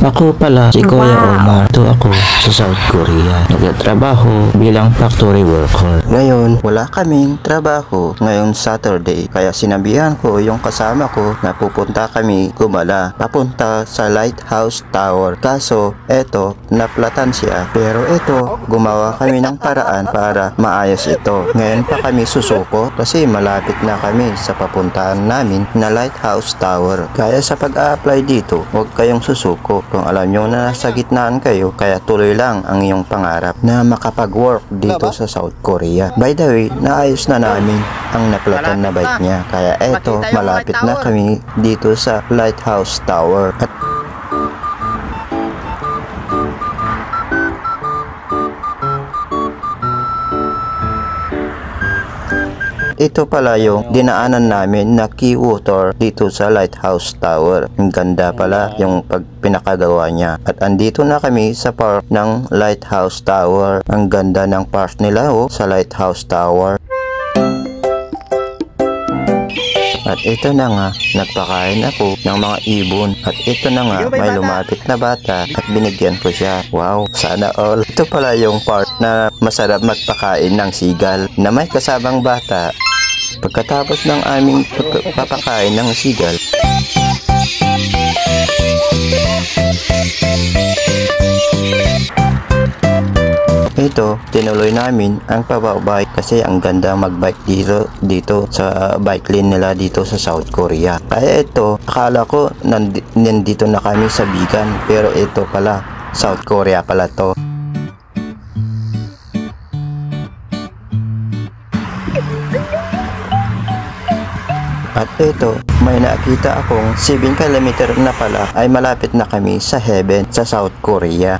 Ako pala si Kuya Omar. Ito ako sa South Korea. Nagtatrabaho bilang factory worker. Ngayon, wala kaming trabaho ngayong Saturday. Kaya sinabihan ko yung kasama ko na pupunta kami gumala. Papunta sa Lighthouse Tower. Kaso, eto, naplatan siya. Pero eto, gumawa kami ng paraan para maayos ito. Ngayon pa kami susuko kasi malapit na kami sa papuntahan namin na Lighthouse Tower. Kaya sa pag-a-apply dito, huwag kayong susuko. Kung alam nyo na nasa gitnaan kayo, kaya tuloy lang ang iyong pangarap na makapag-work dito sa South Korea. By the way, naayos na namin ang naplatan na bike niya. Kaya eto, malapit na kami dito sa Lighthouse Tower. At ito pala yung dinaanan namin na key water dito sa Lighthouse Tower. Ang ganda pala yung pinakagawa niya. At andito na kami sa park ng Lighthouse Tower. Ang ganda ng park nila sa Lighthouse Tower. At ito na nga, nagpakain ako ng mga ibon. At ito na nga, may lumapit na bata at binigyan ko siya. Wow, sana all. Ito pala yung part na masarap magpakain ng sigal na may kasabang bata. Pagkatapos ng aming papakain ng sigal, ito, tinuloy namin ang pababike kasi ang ganda magbike dito sa bike lane nila dito sa South Korea. Kaya ito, akala ko nandito na kami sa Bigan, pero ito pala, South Korea pala to. At ito, may nakita akong 7 km na pala ay malapit na kami sa heaven sa South Korea.